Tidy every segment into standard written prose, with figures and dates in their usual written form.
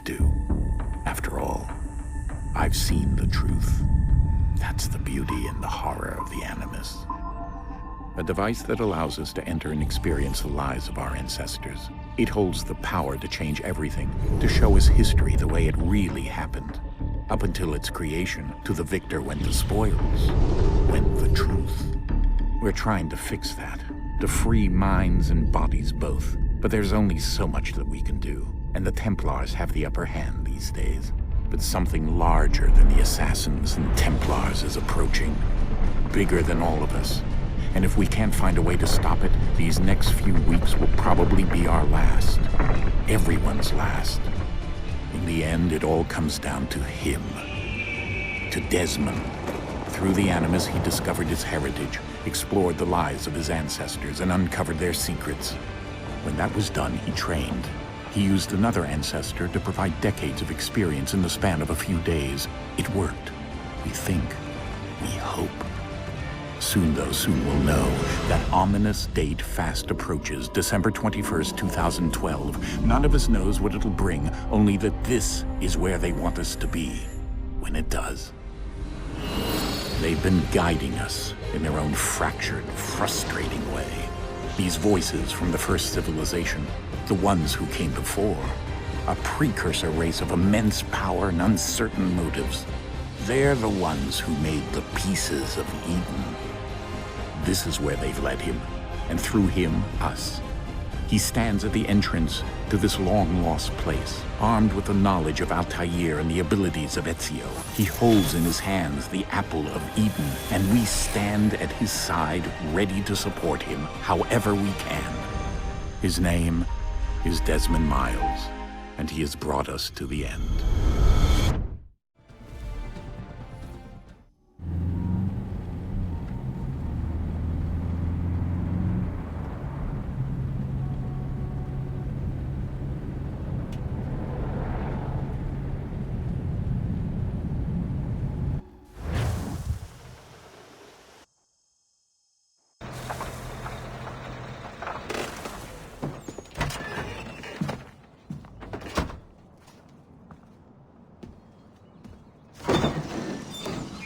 do. After all, I've seen the truth. That's the beauty and the horror of the Animus. A device that allows us to enter and experience the lives of our ancestors. It holds the power to change everything, to show us history the way it really happened. Up until its creation, to the victor went the spoils, went the truth. We're trying to fix that, to free minds and bodies both. But there's only so much that we can do, and the Templars have the upper hand these days. But something larger than the Assassins and Templars is approaching, bigger than all of us. And if we can't find a way to stop it, these next few weeks will probably be our last. Everyone's last. In the end, it all comes down to him. To Desmond. Through the Animus, he discovered his heritage, explored the lives of his ancestors, and uncovered their secrets. When that was done, he trained. He used another ancestor to provide decades of experience in the span of a few days. It worked. We think. We hope. Soon, though, soon we'll know. That ominous date fast approaches, December 21st, 2012. None of us knows what it'll bring, only that this is where they want us to be, when it does. They've been guiding us in their own fractured, frustrating way. These voices from the first civilization, the ones who came before, a precursor race of immense power and uncertain motives. They're the ones who made the pieces of Eden. This is where they've led him, and through him, us. He stands at the entrance to this long-lost place, armed with the knowledge of Altair and the abilities of Ezio. He holds in his hands the apple of Eden, and we stand at his side, ready to support him however we can. His name is Desmond Miles, and he has brought us to the end.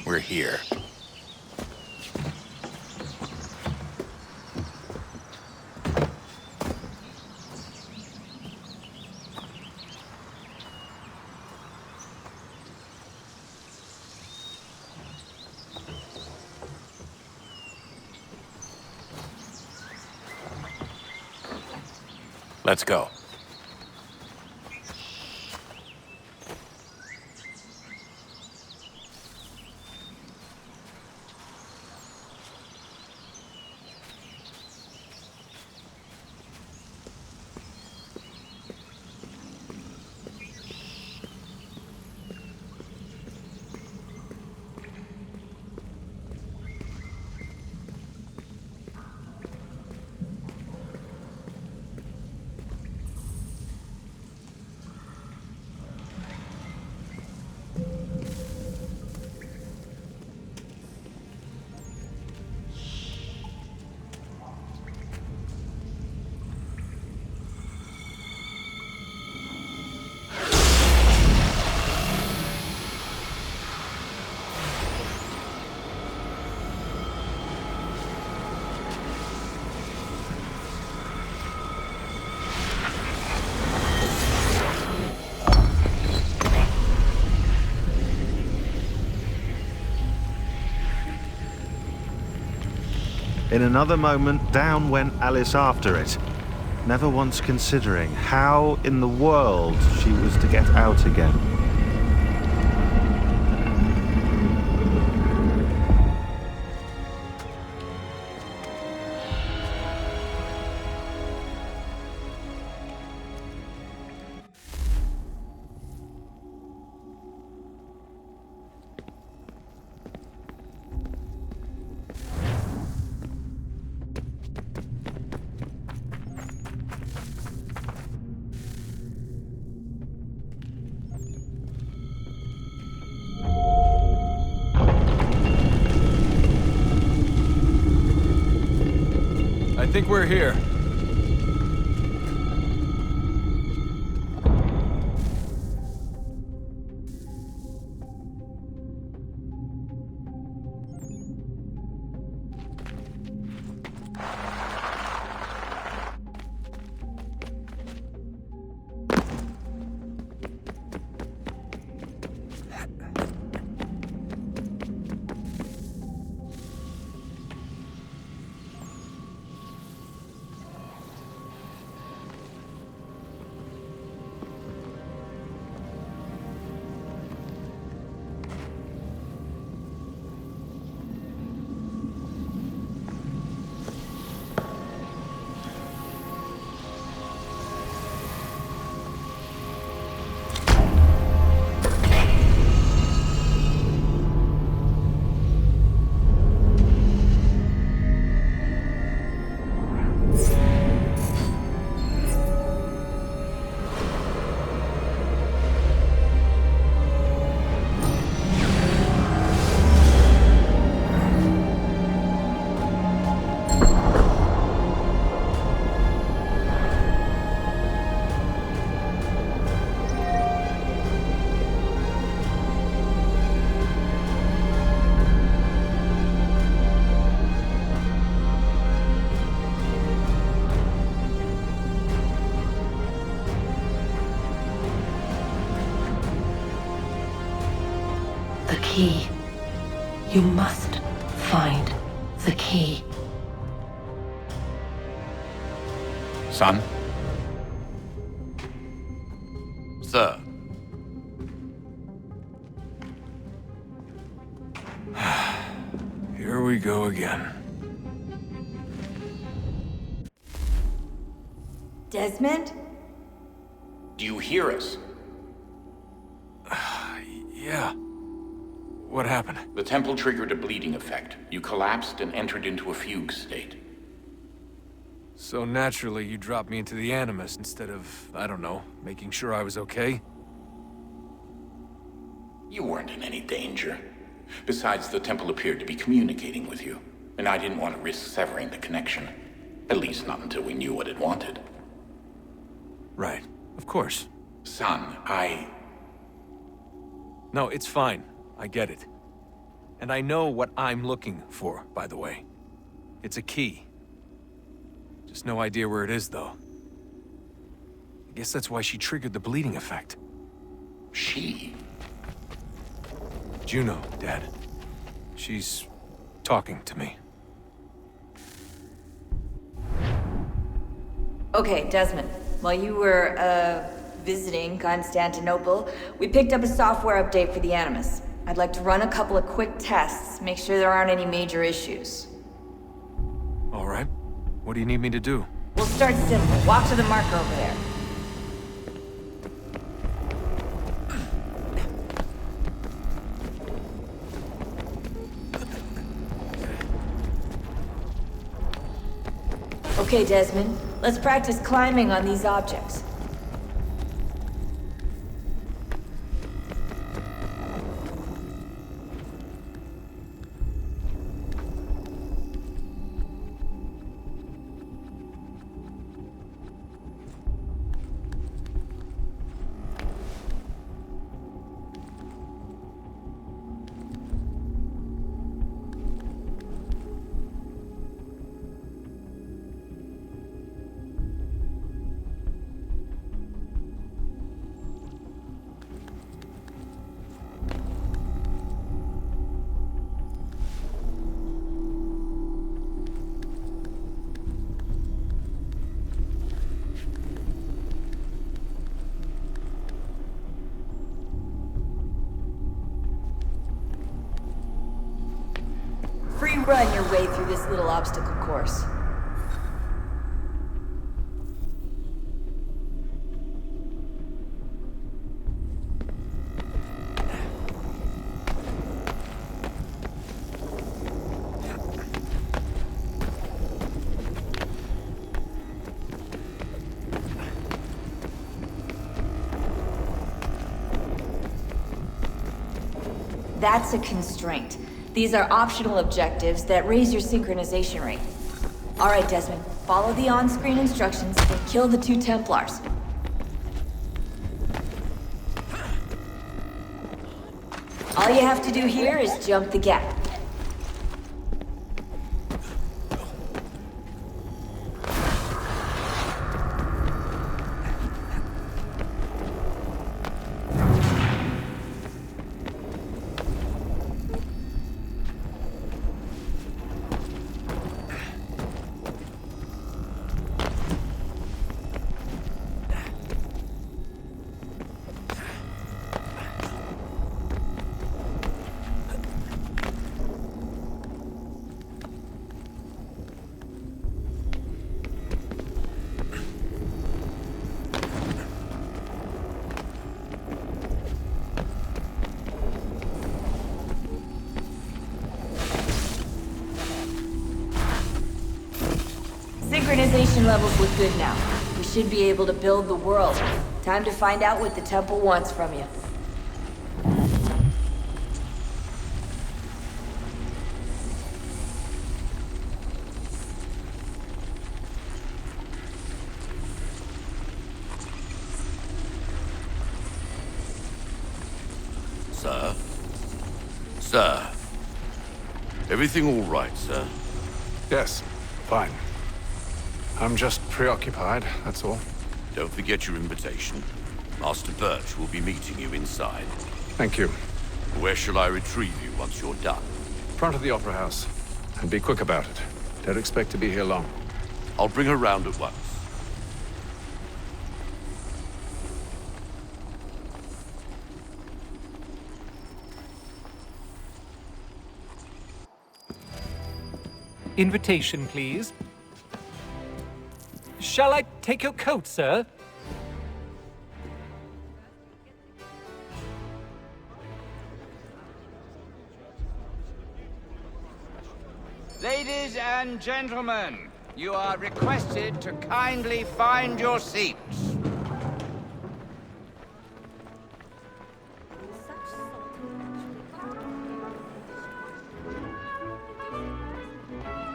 We're here. Let's go. In another moment, down went Alice after it, never once considering how in the world she was to get out again. I think we're here. The key. You must find the key. Son? Sir. Here we go again. Desmond? Do you hear us? Yeah. What happened? The temple triggered a bleeding effect. You collapsed and entered into a fugue state. So naturally, you dropped me into the Animus instead of, I don't know, making sure I was okay? You weren't in any danger. Besides, the temple appeared to be communicating with you, and I didn't want to risk severing the connection. At least not until we knew what it wanted. Right. Of course. Son, No, it's fine. I get it. And I know what I'm looking for, by the way. It's a key. Just no idea where it is, though. I guess that's why she triggered the bleeding effect. She? Juno, Dad. She's talking to me. Okay, Desmond. While you were, visiting Constantinople, we picked up a software update for the Animus. I'd like to run a couple of quick tests, make sure there aren't any major issues. All right. What do you need me to do? We'll start simple. Walk to the marker over there. Okay, Desmond. Let's practice climbing on these objects. Free run your way through this little obstacle course. That's a constraint. These are optional objectives that raise your synchronization rate. Alright, Desmond. Follow the on-screen instructions and kill the 2 Templars. All you have to do here is jump the gap. Synchronization levels look good now. We should be able to build the world. Time to find out what the temple wants from you. Sir? Sir? Everything all right, sir? Yes, fine. I'm just preoccupied, that's all. Don't forget your invitation. Master Birch will be meeting you inside. Thank you. Where shall I retrieve you once you're done? Front of the Opera House. And be quick about it. Don't expect to be here long. I'll bring her round at once. Invitation, please. Shall I take your coat, sir? Ladies and gentlemen, you are requested to kindly find your seats.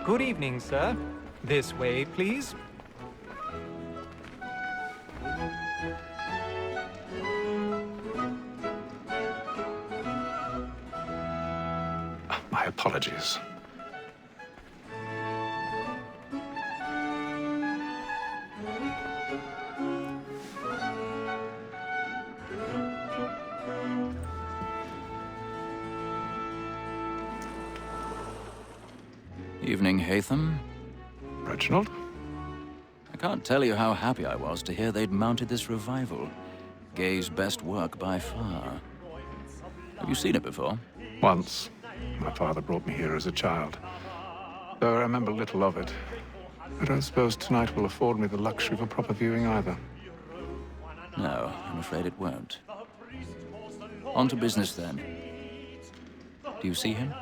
Good evening, sir. This way, please. My apologies. Evening, Haytham. Reginald? I can't tell you how happy I was to hear they'd mounted this revival. Gay's best work by far. Have you seen it before? Once. My father brought me here as a child. Though I remember little of it. I don't suppose tonight will afford me the luxury of a proper viewing either. No, I'm afraid it won't. On to business then. Do you see him?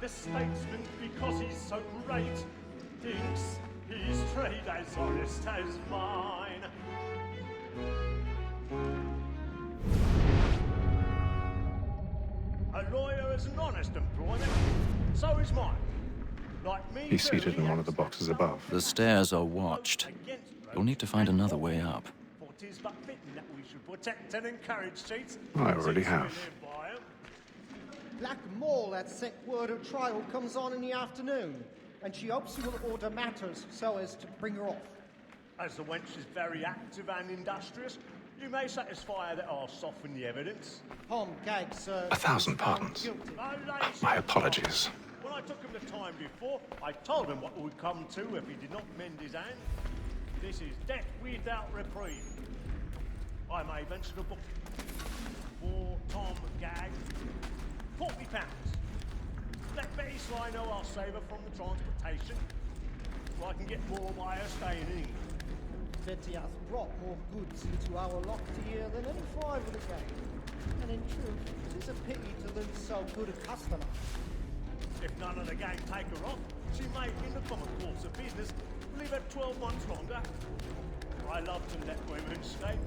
The statesman, because he's so great, thinks his trade as honest as mine. A lawyer is an honest employment, so is mine. Like me, He's seated in one of the boxes above. The stairs are watched. You'll need to find another way up. For 'tis but fitting that we should protect and encourage cheats. I already have. Black Mall had set word of trial comes on in the afternoon, and she hopes you will order matters so as to bring her off. As the wench is very active and industrious, you may satisfy her that I'll soften the evidence. Palm gag, sir. 1,000 pardons. My apologies. When I took him the time before, I told him what would come to if he did not mend his hand. This is death without reprieve. I may venture to book for Tom Gag. £40. Let Betty Sly know I'll save her from the transportation, so I can get more by her staying in England. Betty has brought more goods into our locked here than any five of the gang. And in truth, it is a pity to lose so good a customer. If none of the gang take her off, she may, in the common course of business, leave her 12 months longer. I love to let women escape.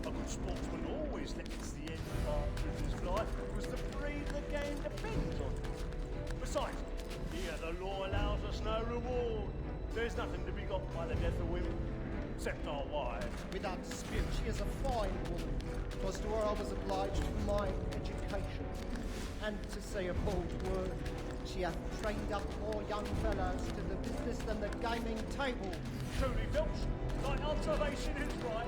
A good sportsman always lets the end of our business fly, because the breed of the game depends on it. Besides, here the law allows us no reward. There's nothing to be got by the death of women, except our wives. Without dispute, she is a fine woman, because to her I was obliged for my education. And to say a bold word, she hath trained up more young fellows to the business than the gaming table. Truly, Filch, thy observation is right.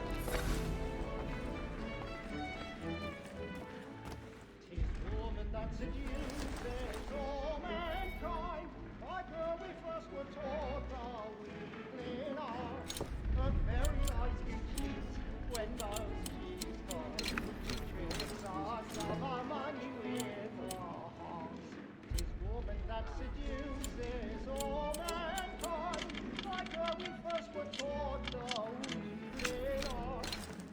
That seduces all mankind, like her we first were taught our weakling art. Her very eyes can cheat when those she's got. Tricks us of our money with our hearts. Tis woman that seduces all mankind, like her we first were taught our weakling art.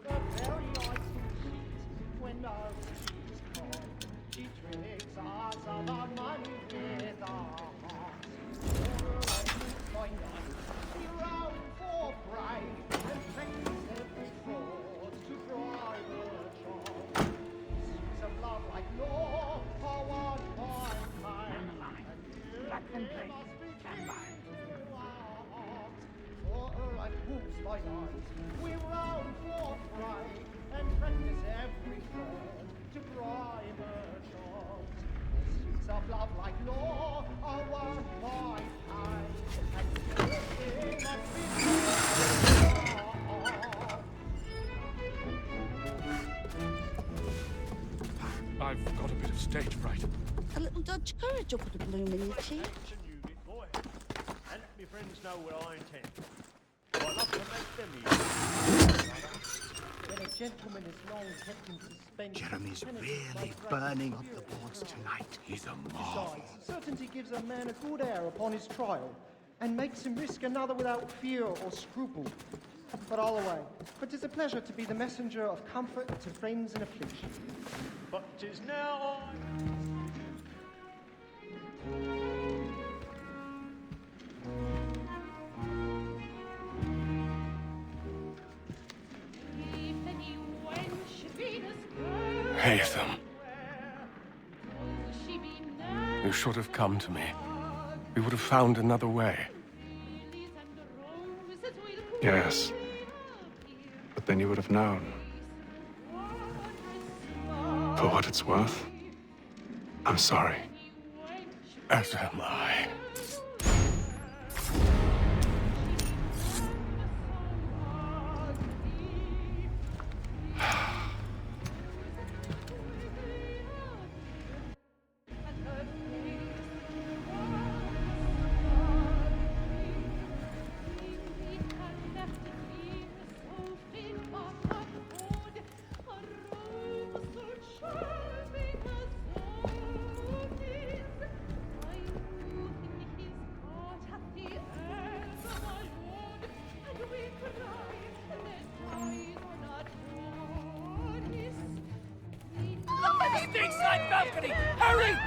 Her very eyes can cheat when those she's got. She tricks us of our money with our hearts. Find us, we round for prey, and practice every fraud to bribe her charm. Suits of love like law are one by mine, and you must be true to our hearts. For her and wolves by night, we round for prey, and practice every fraud to bribe her. Of love like law are one by time, and you must be true. I've got a bit of stage fright. A little Dutch courage will put a bloom in your cheek. Action unit, boy. And let me friends know what I intend. I love to make them easy. When a gentleman is long kept in suspense... Jeremy's really burning up the boards tonight. He's a marvel. Besides, certainty gives a man a good air upon his trial, and makes him risk another without fear or scruple. But all away. But 'tis a pleasure to be the messenger of comfort to friends in affliction. But 'tis now Haytham. You should have come to me. We would have found another way. Yes. But then you would have known. For what it's worth, I'm sorry. As am I. Inside balcony! Hurry!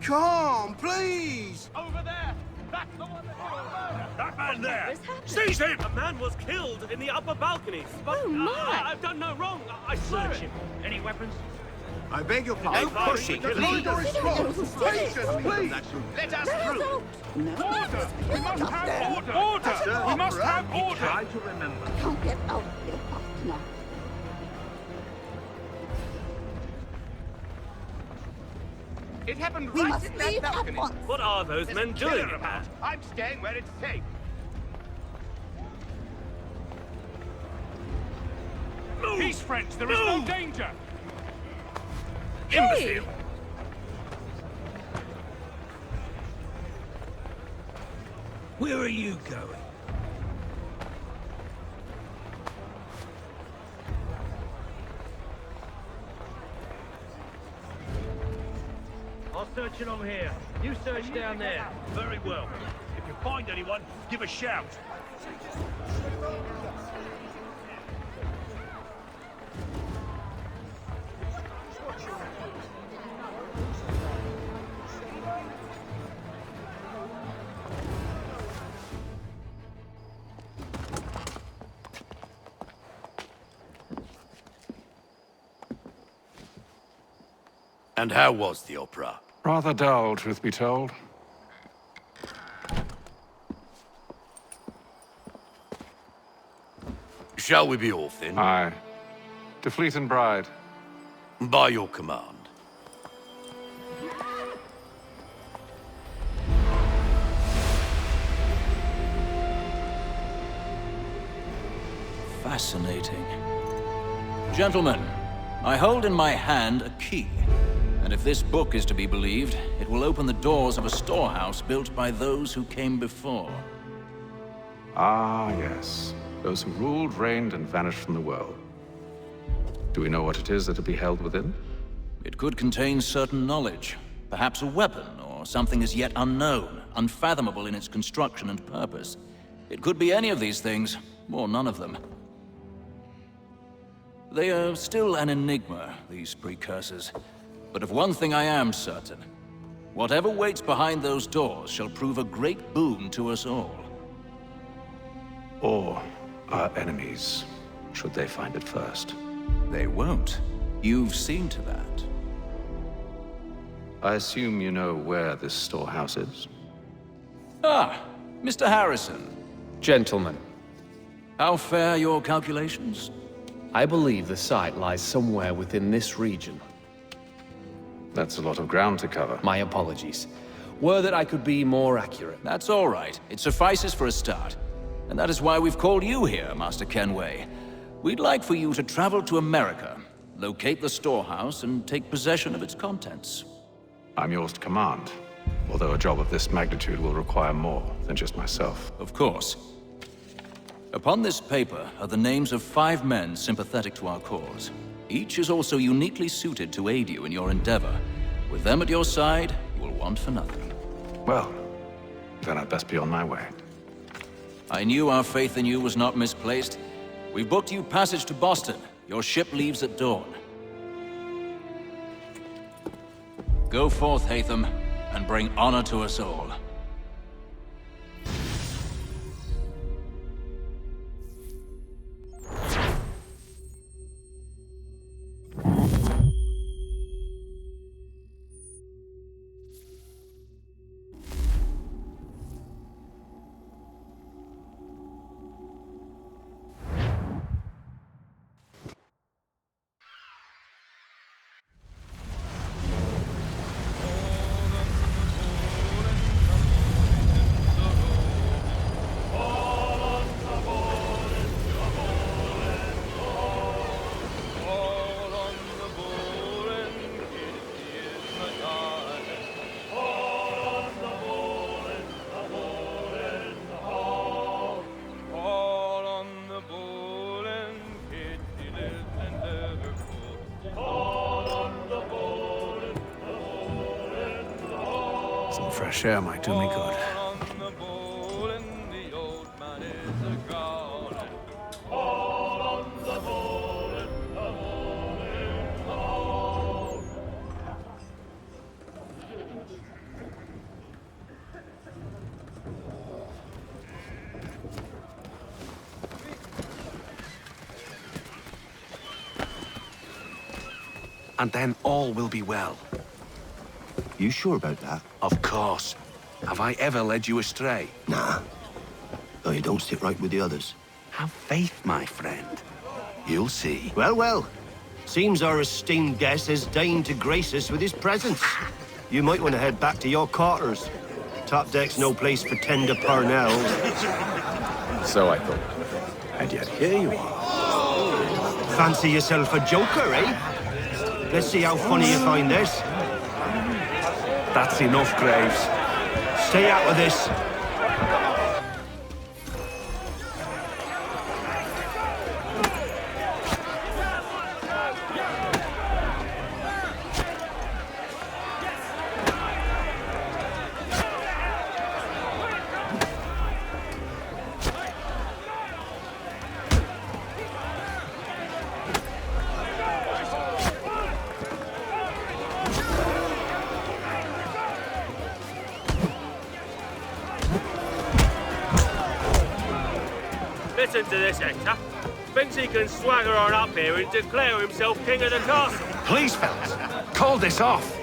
Come, please! Over there! That's the one that man there! Seize him! A man was killed in the upper balcony. But I've done no wrong. I search him. Any weapons? I beg your pardon. No pushing, please. corridor is closed. Patience, please. Let us through! Order! We must have order! Order! We must have order! Try to remember. Can't get out of here fast enough. It happened We right must in that leave at balcony. once. What are those men doing? About. I'm staying where it's safe. Peace, friends! There is no danger! Imbecile! Where are you going? I'll search along here. You search down there. Very well. If you find anyone, give a shout. And how was the opera? Rather dull, truth be told. Shall we be off then? Aye. To Fleet and Bride. By your command. Fascinating. Gentlemen, I hold in my hand a key. And if this book is to be believed, it will open the doors of a storehouse built by those who came before. Ah, yes. Those who ruled, reigned, and vanished from the world. Do we know what it is that will be held within? It could contain certain knowledge. Perhaps a weapon, or something as yet unknown, unfathomable in its construction and purpose. It could be any of these things, or none of them. They are still an enigma, these precursors. But of one thing I am certain. Whatever waits behind those doors shall prove a great boon to us all. Or our enemies, should they find it first. They won't. You've seen to that. I assume you know where this storehouse is? Ah, Mr. Harrison. Gentlemen, How fare your calculations? I believe the site lies somewhere within this region. That's a lot of ground to cover. My apologies. Were that I could be more accurate. That's all right. It suffices for a start. And that is why we've called you here, Master Kenway. We'd like for you to travel to America, locate the storehouse, and take possession of its contents. I'm yours to command, although a job of this magnitude will require more than just myself. Of course. Upon this paper are the names of 5 men sympathetic to our cause. Each is also uniquely suited to aid you in your endeavor. With them at your side, you will want for nothing. Well, then I'd best be on my way. I knew our faith in you was not misplaced. We've booked you passage to Boston. Your ship leaves at dawn. Go forth, Haytham, and bring honor to us all. Some fresh air might do me good. And then all will be well. You sure about that? Of course. Have I ever led you astray? Nah. Though you don't sit right with the others. Have faith, my friend. You'll see. Well, well. Seems our esteemed guest has deigned to grace us with his presence. You might want to head back to your quarters. Top deck's no place for tender Parnells. So I thought. And yet here you are. Fancy yourself a joker, eh? Let's see how funny you find this. That's enough, Graves. Stay out of this. Listen to this, Hector. Thinks he can swagger on up here and declare himself king of the castle. Please, fellas, call this off.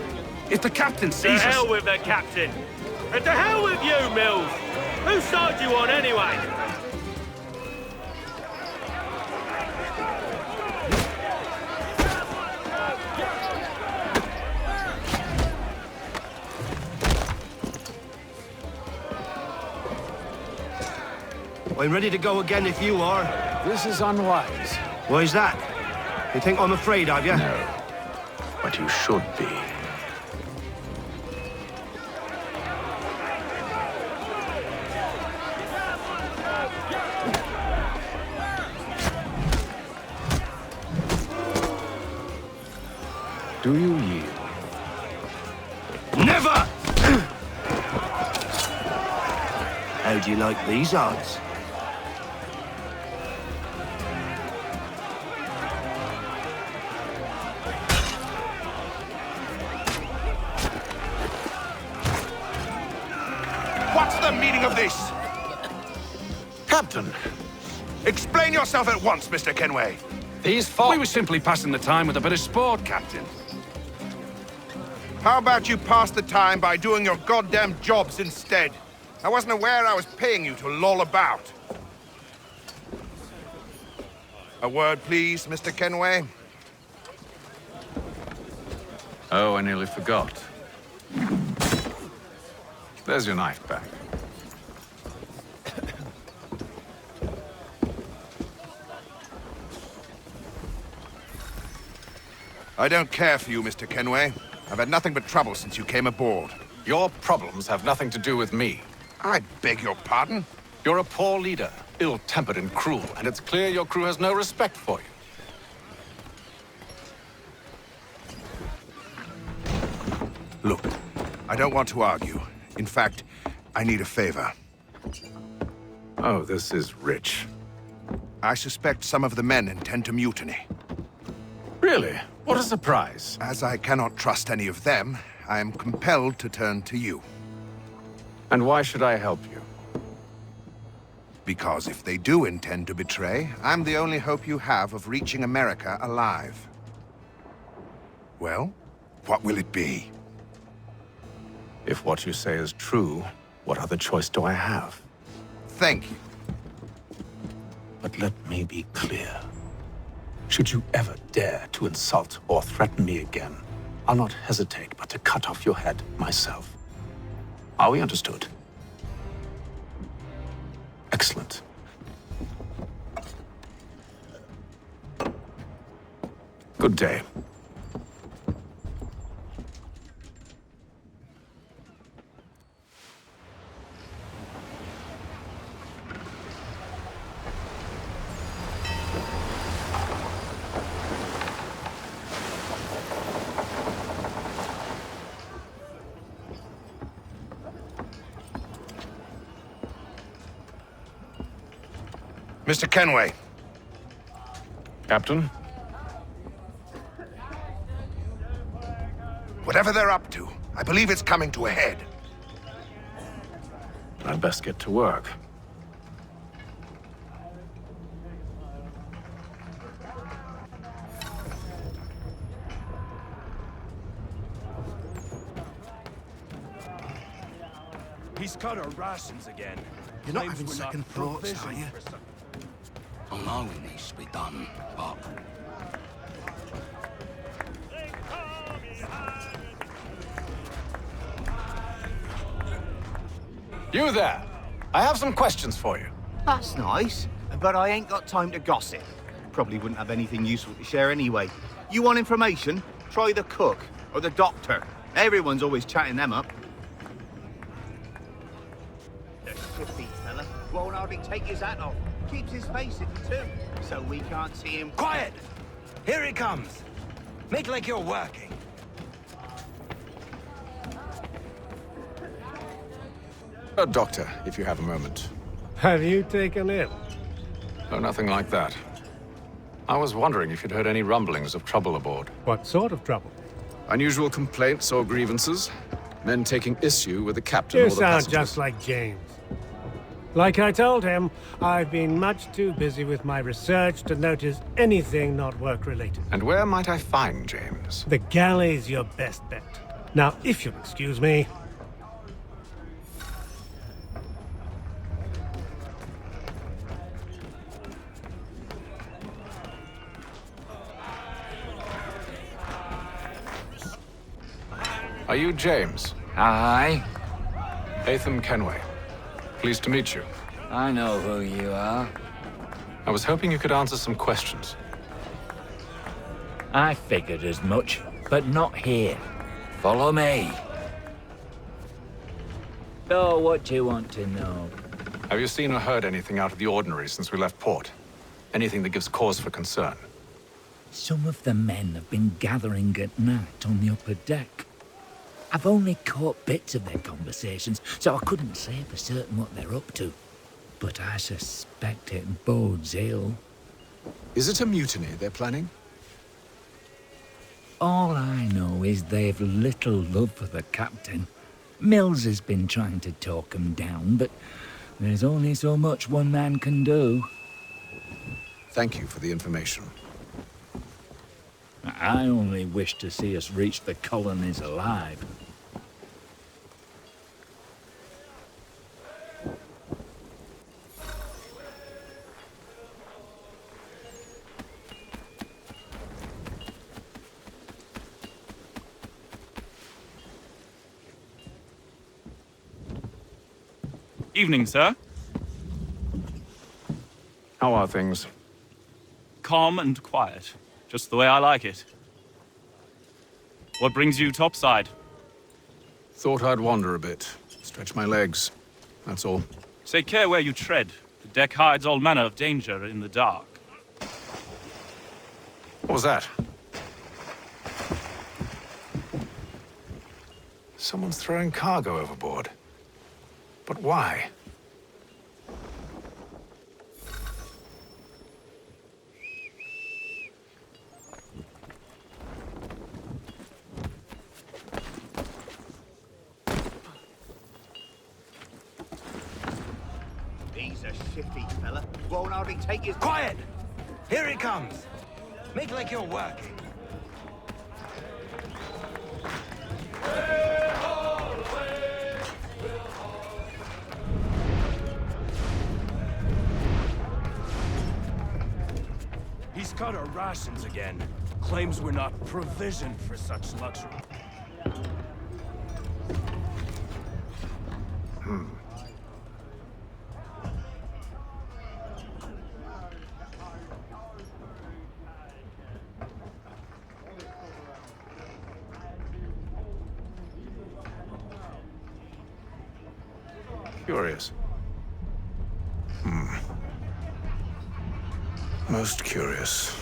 If the captain sees us... To hell with the captain. And to hell with you, Mills. Whose side you on, anyway? I'm ready to go again if you are. This is unwise. Why's that? You think I'm afraid of you? No. But you should be. Do you yield? Never! How do you like these odds? What's the meaning of this? Captain, Explain yourself at once, Mr. Kenway. these We were simply passing the time with a bit of sport, Captain. How about you pass the time by doing your goddamn jobs instead? I wasn't aware I was paying you to loll about. A word, please, Mr. Kenway. Oh, I nearly forgot. There's your knife back. I don't care for you, Mr. Kenway. I've had nothing but trouble since you came aboard. Your problems have nothing to do with me. I beg your pardon? You're a poor leader, ill-tempered and cruel, and it's clear your crew has no respect for you. Look, I don't want to argue. In fact, I need a favor. Oh, this is rich. I suspect some of the men intend to mutiny. Really? What a surprise. As I cannot trust any of them, I am compelled to turn to you. And why should I help you? Because if they do intend to betray, I'm the only hope you have of reaching America alive. Well, what will it be? If what you say is true, what other choice do I have? Thank you. But let me be clear. Should you ever dare to insult or threaten me again, I'll not hesitate but to cut off your head myself. Are we understood? Excellent. Good day. Mr. Kenway. Captain? Whatever they're up to, I believe it's coming to a head. I'd best get to work. He's cut our rations again. You're not Claims having we're second thoughts, are you? I know it needs to be done, but... You there! I have some questions for you. That's nice, but I ain't got time to gossip. Probably wouldn't have anything useful to share anyway. You want information? Try the cook or the doctor. Everyone's always chatting them up. The shifty fella won't hardly take his hat off. Keeps his face hidden too, so we can't see him. Quiet! Here he comes. Make like you're working. A doctor, if you have a moment. Have you taken ill? No, nothing like that. I was wondering if you'd heard any rumblings of trouble aboard. What sort of trouble? Unusual complaints or grievances? Men taking issue with the captain You or the sound passengers? just like James. Like I told him, I've been much too busy with my research to notice anything not work-related. And where might I find James? The galley's your best bet. Now, if you'll excuse me... Are you James? Aye. Haytham Kenway. Pleased to meet you. I know who you are. I was hoping you could answer some questions. I figured as much, but not here. Follow me. So, what do you want to know? Have you seen or heard anything out of the ordinary since we left port? Anything that gives cause for concern? Some of the men have been gathering at night on the upper deck. I've only caught bits of their conversations, so I couldn't say for certain what they're up to. But I suspect it bodes ill. Is it a mutiny they're planning? All I know is they've little love for the captain. Mills has been trying to talk him down, but there's only so much one man can do. Thank you for the information. I only wish to see us reach the colonies alive. Evening, sir. How are things? Calm and quiet. Just the way I like it. What brings you topside? Thought I'd wander a bit. Stretch my legs. That's all. Take care where you tread. The deck hides all manner of danger in the dark. What was that? Someone's throwing cargo overboard. But why? He's a shifty fella. Won't hardly take his... Quiet! Here he comes. Make like you're working. He's cut our rations again. Claims we're not provisioned for such luxury. Curious. Most curious.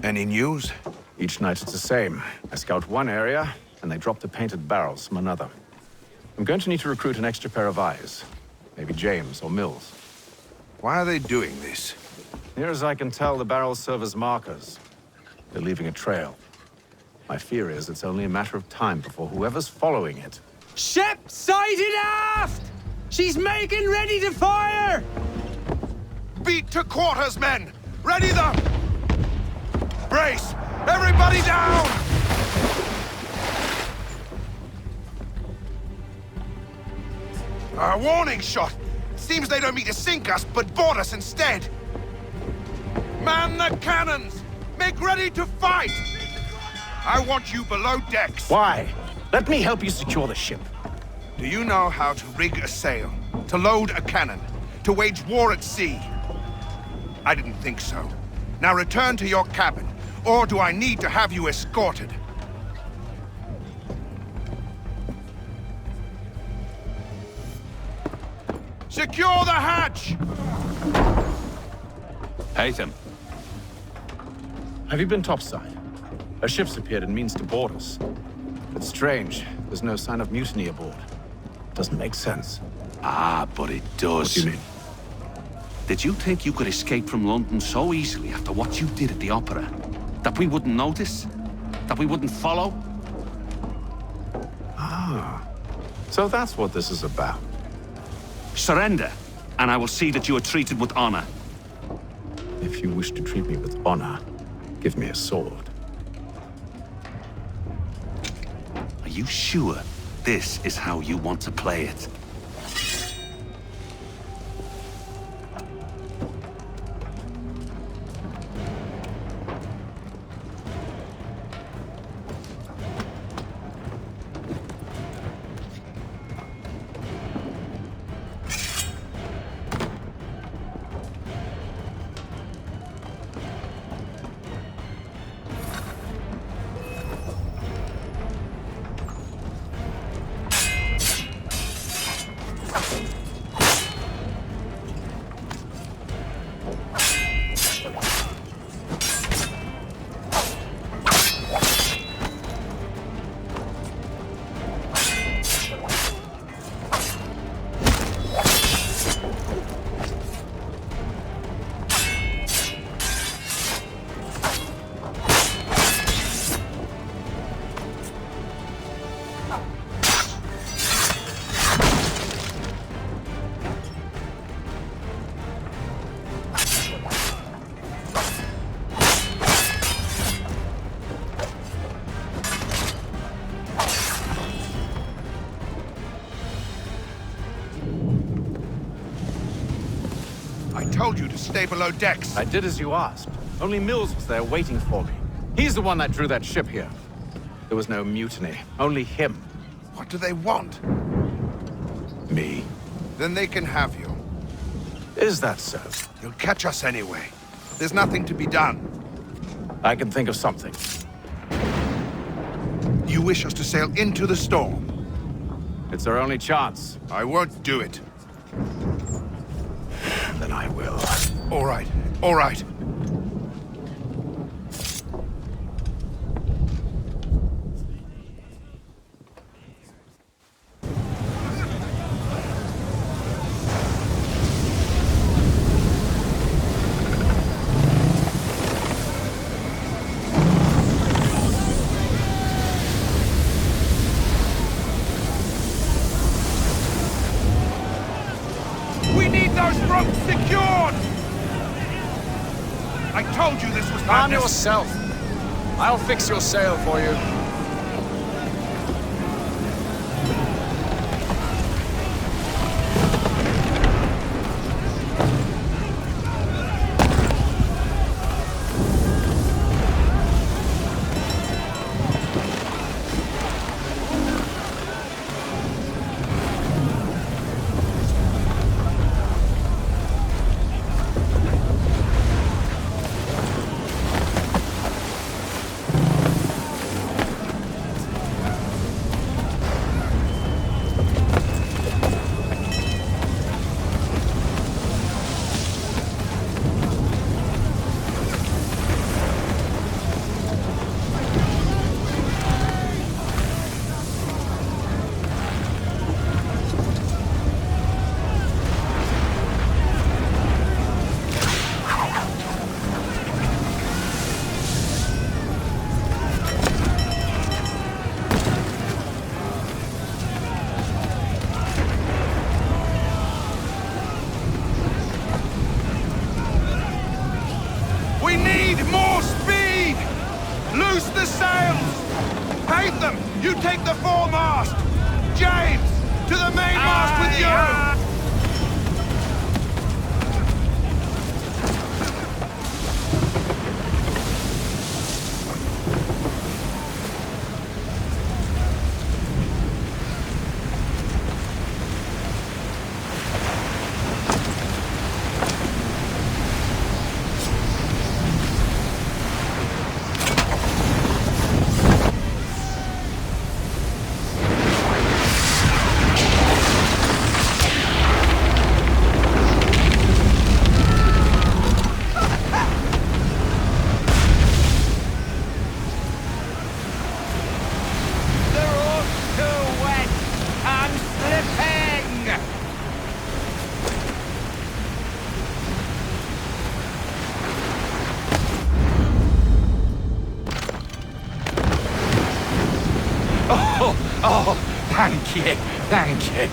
Any news? Each night it's the same. I scout one area, and they drop the painted barrels from another. I'm going to need to recruit an extra pair of eyes. Maybe James or Mills. Why are they doing this? Near as I can tell, the barrels serve as markers. They're leaving a trail. My fear is it's only a matter of time before whoever's following it... Ship sighted aft! She's making ready to fire! Beat to quarters, men! Ready the... Brace! Everybody down! A warning shot! Seems they don't mean to sink us, but board us instead! Man the cannons! Make ready to fight! I want you below decks! Why? Let me help you secure the ship. Do you know how to rig a sail? To load a cannon? To wage war at sea? I didn't think so. Now return to your cabin. Or do I need to have you escorted? Secure the hatch! Haytham. Have you been topside? A ship's appeared and means to board us. It's strange. There's no sign of mutiny aboard. Doesn't make sense. Ah, but it does. What do you mean? Did you think you could escape from London so easily after what you did at the opera? That we wouldn't notice? That we wouldn't follow? Ah. So that's what this is about. Surrender, and I will see that you are treated with honor. If you wish to treat me with honor, give me a sword. Are you sure this is how you want to play it? told you to stay below decks. I did as you asked. Only Mills was there waiting for me. He's the one that drew that ship here. There was no mutiny, only him. What do they want? Me. Then they can have you. Is that so? You'll catch us anyway. There's nothing to be done. I can think of something. You wish us to sail into the storm? It's our only chance. I won't do it. Then I will. All right, all right. We need those ropes secured! I told you this was Calm madness. yourself. I'll fix your sail for you. We need more speed! Loose the sails! Haytham, you take the foremast! James, to the mainmast with you! Oh, thank you, thank you.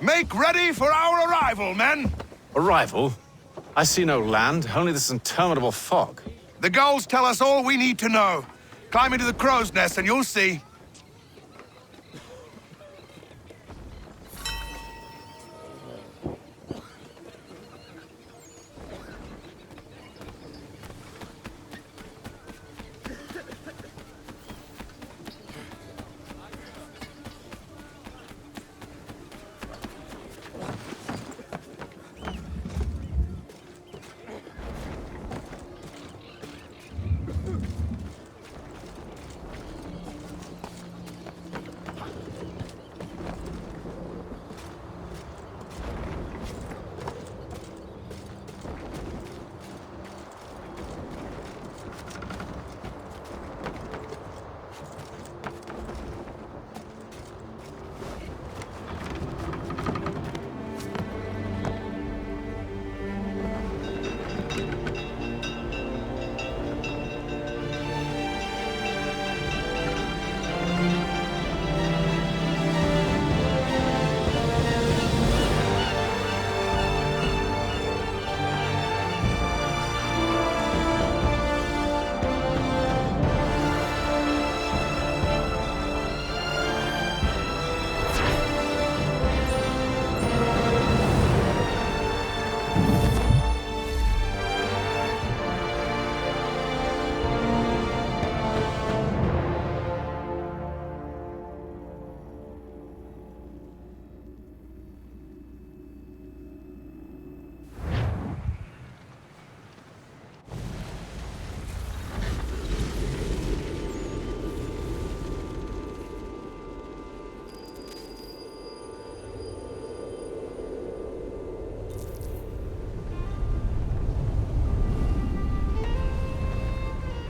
Make ready for our arrival, men! Arrival? I see no land, only this interminable fog. The gulls tell us all we need to know. Climb into the crow's nest and you'll see.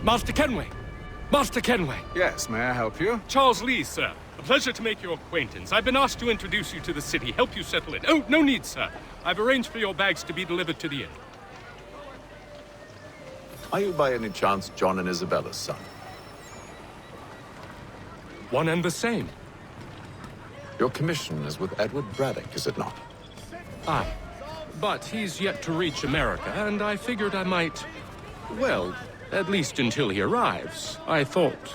Master Kenway! Master Kenway! Yes, may I help you? Charles Lee, sir. A pleasure to make your acquaintance. I've been asked to introduce you to the city, help you settle in. Oh, no need, sir. I've arranged for your bags to be delivered to the inn. Are you by any chance John and Isabella's son? One and the same. Your commission is with Edward Braddock, is it not? Aye. But he's yet to reach America, and I figured I might... well, at least until he arrives, I thought.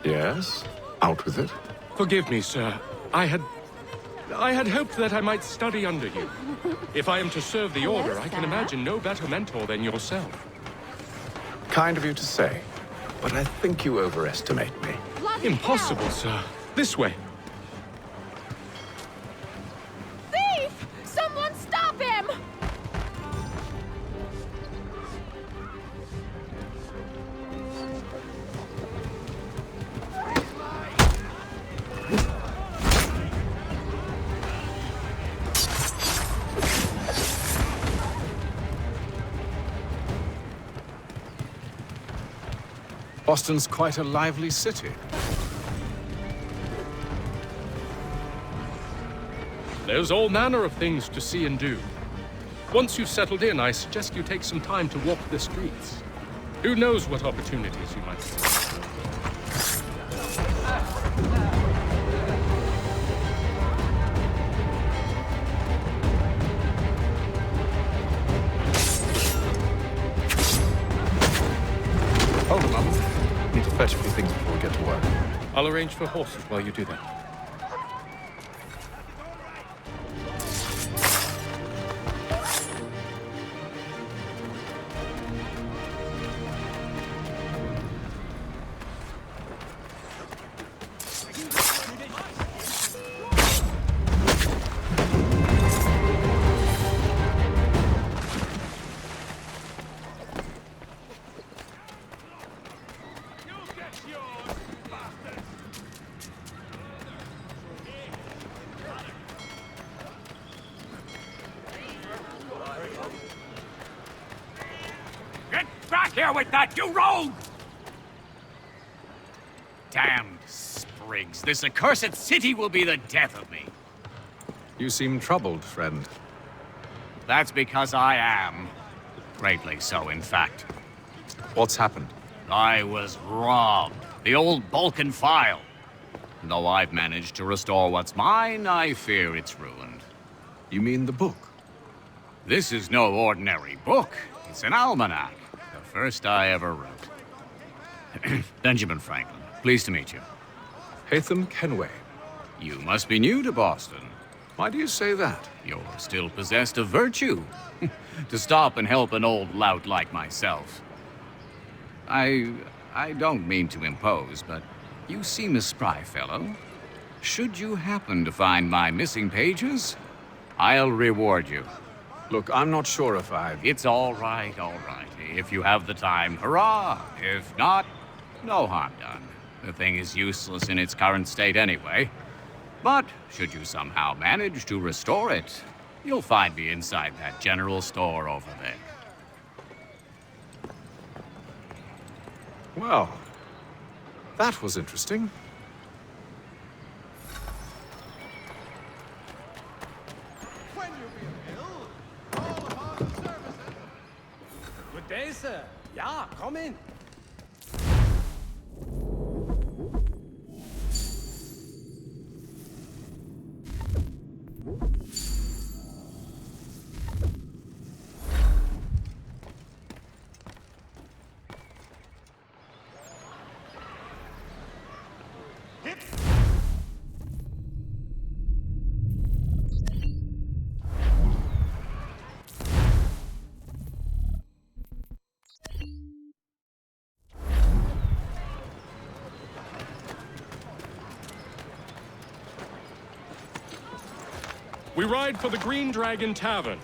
Yes? Out with it. Forgive me, sir. I had hoped that I might study under you. If I am to serve the Order, I can imagine no better mentor than yourself. Kind of you to say, but I think you overestimate me. Impossible, sir. This way. Thief! Someone stop him! Boston's quite a lively city. There's all manner of things to see and do. Once you've settled in, I suggest you take some time to walk the streets. Who knows what opportunities you might see. Hold a moment. Need to fetch a few things before we get to work. I'll arrange for horses while you do that. Back here with that, you rogue! Damned sprigs. This accursed city will be the death of me. You seem troubled, friend. That's because I am. Greatly so, in fact. What's happened? I was robbed. The old Balkan file. Though I've managed to restore what's mine, I fear it's ruined. You mean the book? This is no ordinary book. It's an almanac. The first I ever wrote. Benjamin Franklin, pleased to meet you. Haytham Kenway. You must be new to Boston. Why do you say that? You're still possessed of virtue. To stop and help an old lout like myself. I don't mean to impose, but you seem a spry fellow. Should you happen to find my missing pages, I'll reward you. Look, I'm not sure if It's all right, all right. If you have the time, hurrah! If not, no harm done. The thing is useless in its current state anyway. But should you somehow manage to restore it, you'll find me inside that general store over there. Well, that was interesting. Good day, sir. Yeah, come in. We ride for the Green Dragon Tavern.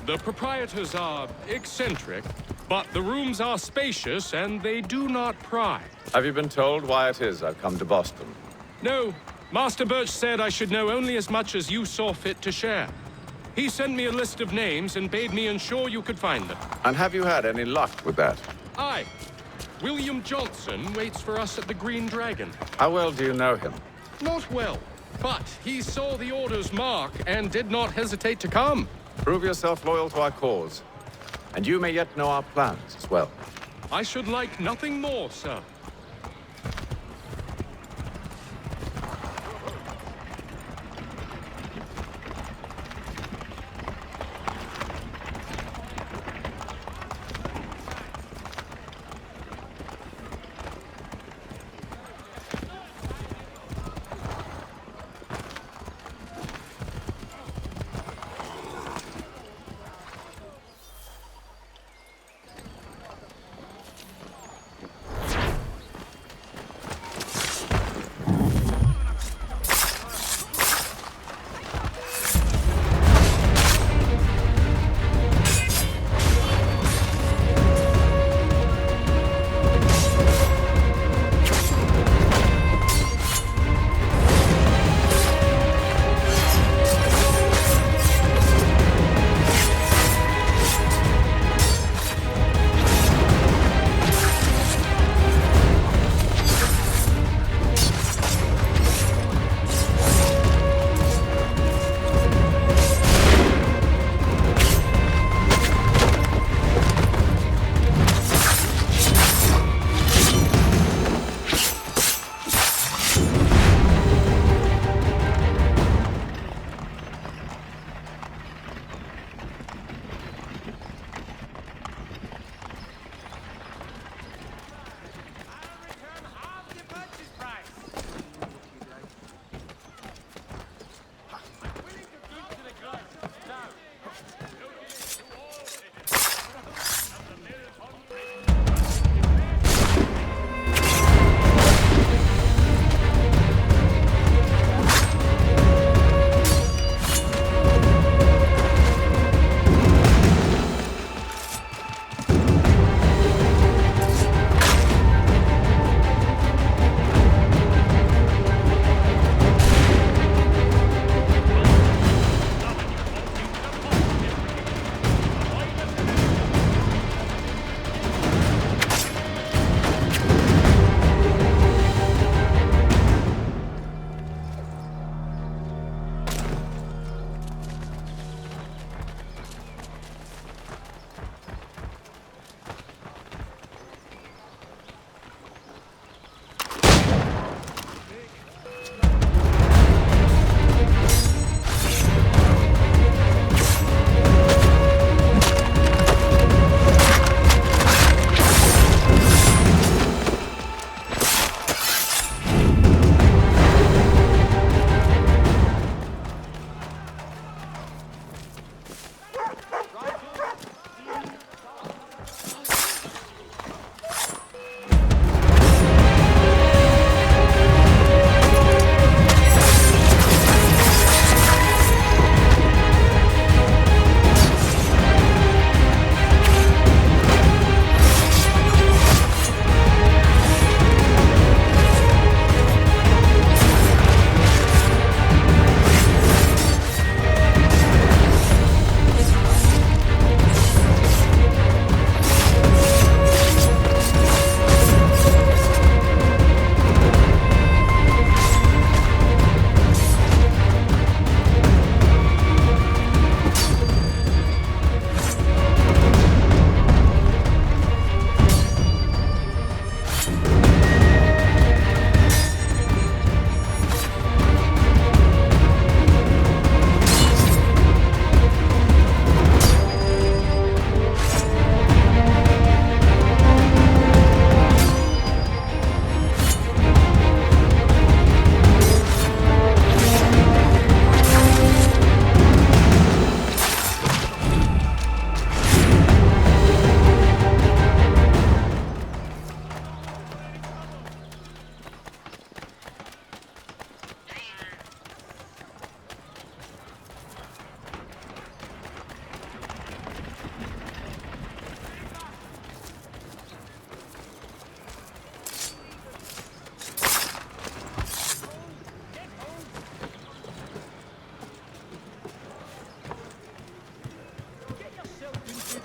The proprietors are eccentric, but the rooms are spacious and they do not pry. Have you been told why it is I've come to Boston? No, Master Birch said I should know only as much as you saw fit to share. He sent me a list of names and bade me ensure you could find them. And have you had any luck with that? Aye. William Johnson waits for us at the Green Dragon. How well do you know him? Not well, but he saw the order's mark and did not hesitate to come. Prove yourself loyal to our cause. And you may yet know our plans as well. I should like nothing more, sir.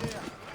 here.